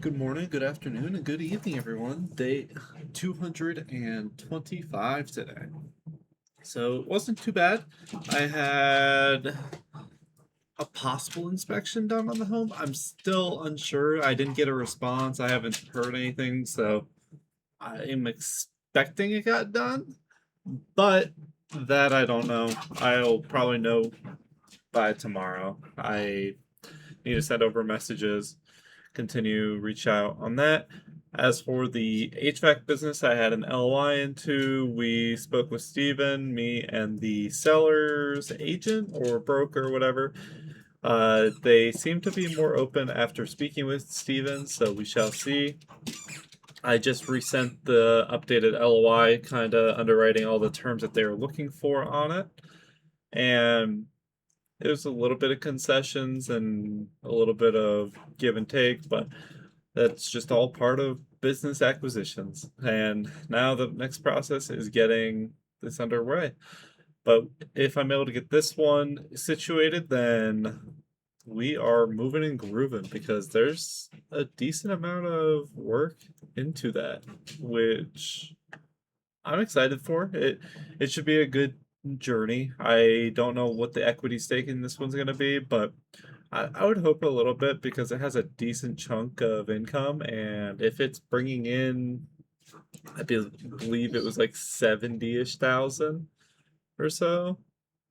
Good morning, good afternoon, and good evening, everyone. Day 225 today. So it wasn't too bad. I had a possible inspection done on the home. I'm still unsure. I didn't get a response. I haven't heard anything, so I am expecting it got done, but that I don't know. I'll probably know by tomorrow. I need to send over messages, continue reach out on that. As for the HVAC business, I had an LOI into. We spoke with Steven, me and the seller's agent or broker, whatever. They seem to be more open after speaking with Steven, so we shall see. I just resent the updated LOI, kind of underwriting all the terms that they were looking for on it. And it was a little bit of concessions and a little bit of give and take, but that's just all part of business acquisitions. And now the next process is getting this underway. But if I'm able to get this one situated, then we are moving and grooving because there's a decent amount of work into that, which I'm excited for. It should be a good journey. I don't know what the equity stake in this one's gonna be, but I would hope a little bit because it has a decent chunk of income, and if it's bringing in, believe it was like 70-ish thousand or so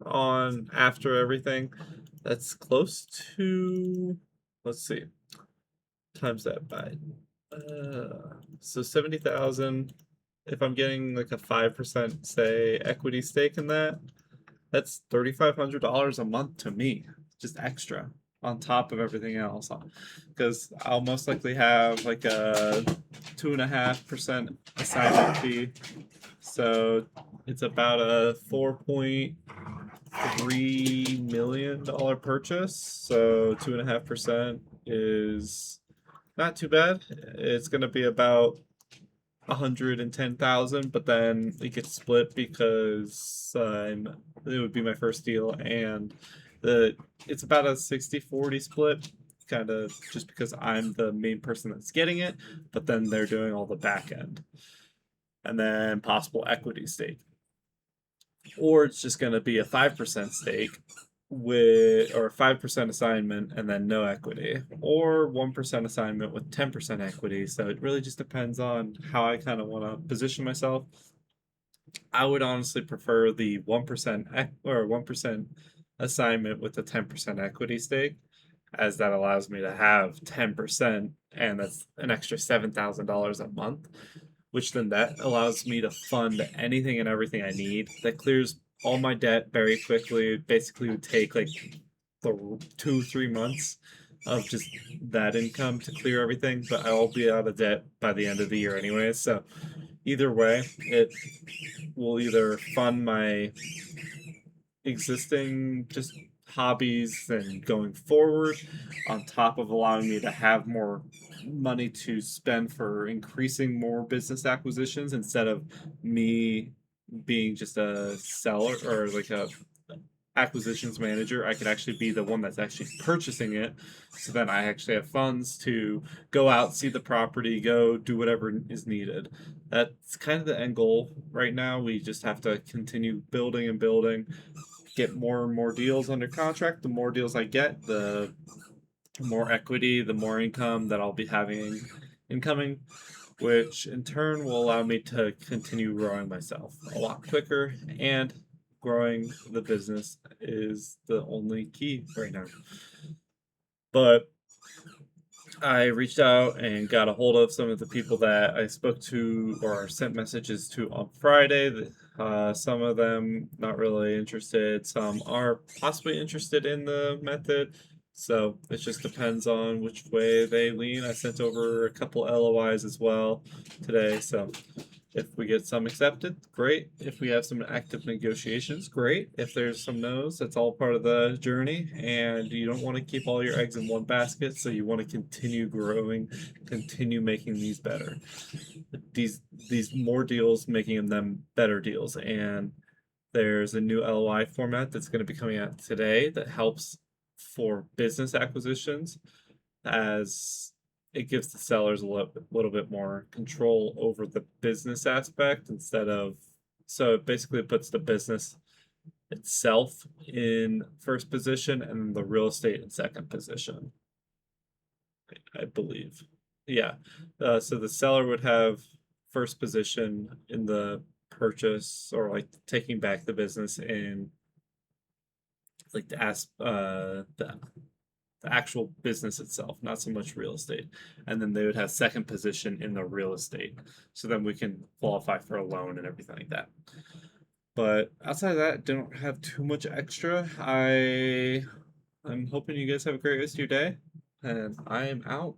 on after everything. That's close to, let's see, times that by so 70,000. If I'm getting like a 5% say equity stake in that, that's $3,500 a month to me, just extra on top of everything else. Because I'll most likely have like a 2.5% assignment fee. So it's about a $4.3 million purchase. So 2.5% is not too bad. It's going to be about 110,000, but then it gets split because it would be my first deal, and it's about a 60-40 split, kind of just because I'm the main person that's getting it, but then they're doing all the back end, and then possible equity stake, or it's just going to be a 5% stake with or 5% assignment and then no equity, or 1% assignment with 10% equity. So it really just depends on how I kind of want to position myself. I would honestly prefer the 1% or 1% assignment with the 10% equity stake, as that allows me to have 10%, and that's an extra $7,000 a month, which then that allows me to fund anything and everything I need. That clears all my debt very quickly. It basically would take like the 2 3 months of just that income to clear everything, but I'll be out of debt by the end of the year anyway. So either way, it will either fund my existing just hobbies and going forward, on top of allowing me to have more money to spend for increasing more business acquisitions instead of me being just a seller or like a acquisitions manager. I could actually be the one that's actually purchasing it, so then I actually have funds to go out, see the property, go do whatever is needed. That's kind of the end goal right now. We just have to continue building and building, get more and more deals under contract. The more deals I get, the more equity, the more income that I'll be having incoming, which in turn will allow me to continue growing myself a lot quicker. And growing the business is the only key right now. But I reached out and got a hold of some of the people that I spoke to or sent messages to on Friday. Some of them not really interested, some are possibly interested in the method. So it just depends on which way they lean. I sent over a couple LOIs as well today. So if we get some accepted, great. If we have some active negotiations, great. If there's some no's, that's all part of the journey. And you don't want to keep all your eggs in one basket, so you want to continue growing, continue making these better. These more deals, making them better deals. And there's a new LOI format that's going to be coming out today that helps for business acquisitions, as it gives the sellers a little bit more control over the business aspect instead of, so it basically puts the business itself in first position and the real estate in second position, I believe. Yeah. So the seller would have first position in the purchase, or like taking back the business in like the actual business itself, not so much real estate. And then they would have second position in the real estate. So then we can qualify for a loan and everything like that. But outside of that, don't have too much extra. I'm hoping you guys have a great rest of your day, and I am out.